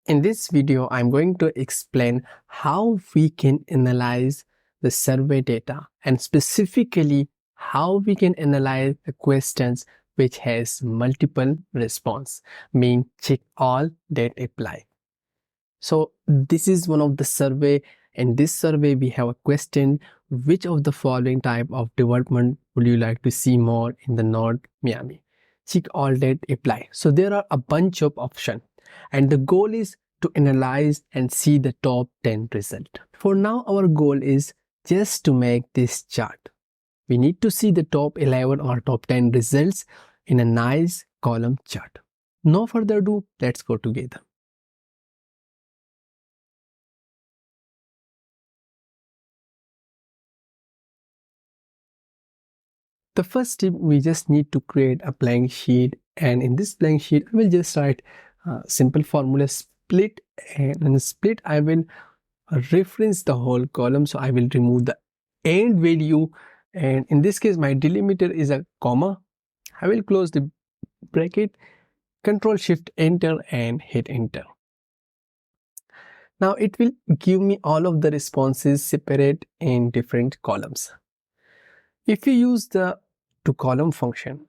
In this video, I'm going to explain how we can analyze the survey data and specifically how we can analyze the questions which has multiple response, mean check all that apply. So this is one of the survey. In this survey, we have a question: which of the following type of development would you like to see more in the North Miami? Check all that apply. So there are a bunch of options and the goal is to analyze and see the top 10 result. For now, our goal is just to make this chart. We need to see the top 11 or top 10 results in a nice column chart. No further ado, let's go together. The first step, we just need to create a blank sheet, and in this blank sheet I will just write simple formula split, and in split I will reference the whole column, so I will remove the end value, and in this case my delimiter is a comma. I will close the bracket, control shift enter and hit enter. Now it will give me all of the responses separate in different columns. If you use the to column function,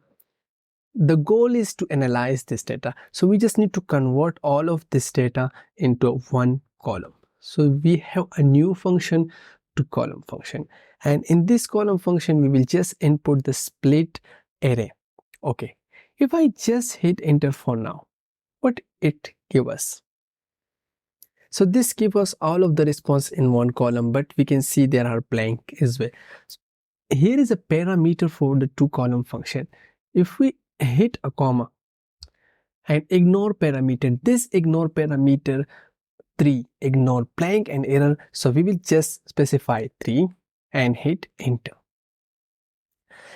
the goal is to analyze this data. So we just need to convert all of this data into one column. So we have a new function, to column function, and in this column function we will just input the split array. Okay, if I just hit enter for now, what it give us? So this gives us all of the response in one column, but we can see there are blank as well. Here is a parameter for the to column function. If we hit a comma and ignore parameter, this ignore parameter 3, ignore blank and error, so we will just specify 3 and hit enter.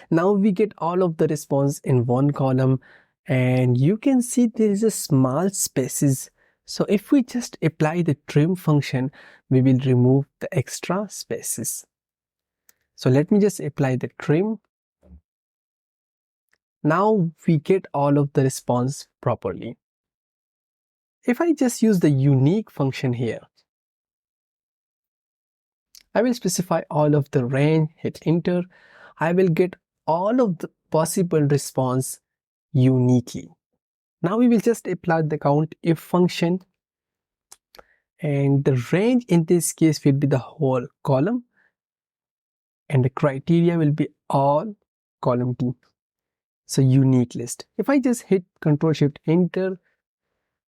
Now we get all of the response in one column, and you can see there is a small spaces. So if we just apply the trim function, we will remove the extra spaces. So let me just apply the trim. Now we get all of the response properly. If I just use the unique function here, I will specify all of the range, hit enter. I will get all of the possible response uniquely. Now we will just apply the count if function, and the range in this case will be the whole column, and the criteria will be all column 2. So unique list. If I just hit control shift enter,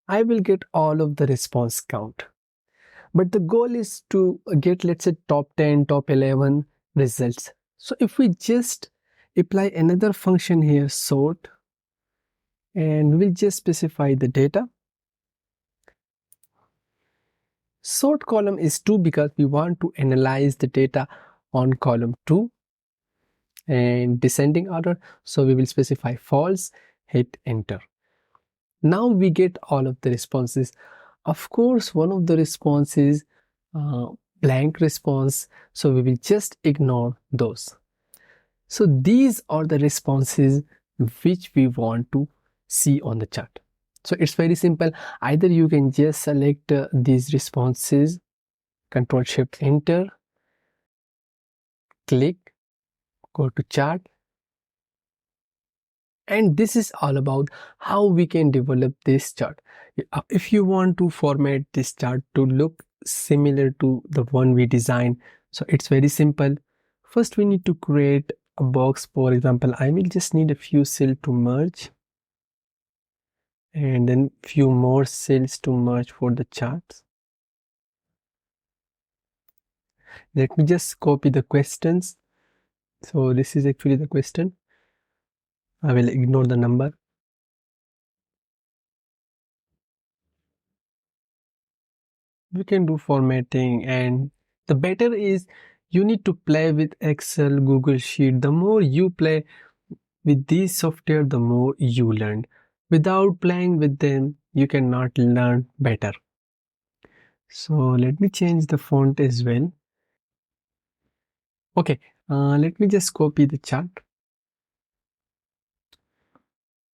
I will get all of the response count. But the goal is to get, let's say, top 10, top 11 results. So if we just apply another function here, sort, and we will just specify the data. Sort column is 2 because we want to analyze the data on column 2 and descending order, so we will specify false, hit enter. Now we get all of the responses. Of course, one of the responses blank response, so we will just ignore those. So these are the responses which we want to see on the chart. So it's very simple. Either you can just select these responses, control shift enter, click, go to chart, and this is all about how we can develop this chart. If you want to format this chart to look similar to the one we designed, so it's very simple. First we need to create a box. For example, I will just need a few cells to merge, and then few more cells to merge for the charts. Let me just copy the questions. So this is actually the question. I will ignore the number. We can do formatting, and the better is you need to play with Excel, Google Sheet. The more you play with these software, the more you learn. Without playing with them, you cannot learn better. So let me change the font as well. Okay, let me just copy the chart.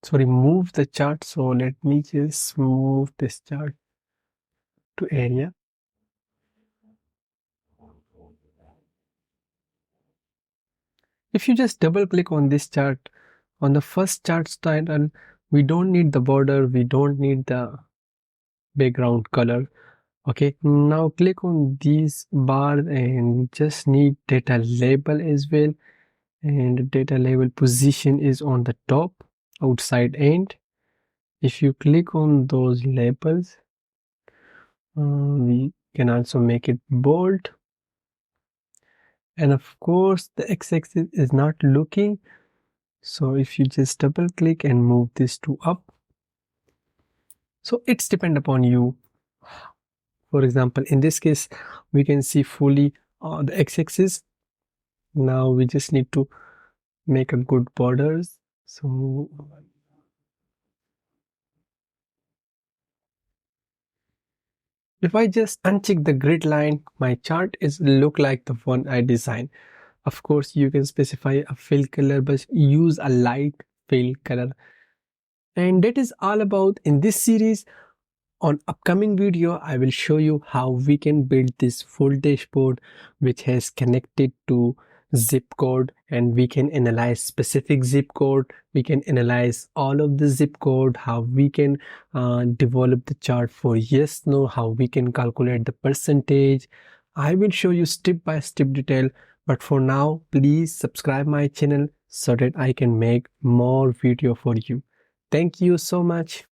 Sorry, move the chart. So let me just move this chart to area. If you just double click on this chart, on the first chart title, we don't need the border, we don't need the background color. Okay, now click on these bars and just need data label as well. And the data label position is on the top outside end. If you click on those labels, we can also make it bold. And of course, the x-axis is not looking. So if you just double click and move this to up, so it's depend upon you. For example, in this case, we can see fully the x-axis. Now we just need to make a good borders. So if I just uncheck the grid line, my chart is look like the one I designed. Of course, you can specify a fill color, but use a light fill color. And that is all about in this series. On upcoming video, I will show you how we can build this full dashboard which has connected to zip code, and we can analyze specific zip code. We can analyze all of the zip code, how we can develop the chart for yes, no, how we can calculate the percentage. I will show you step by step detail, but for now, please subscribe my channel so that I can make more video for you. Thank you so much.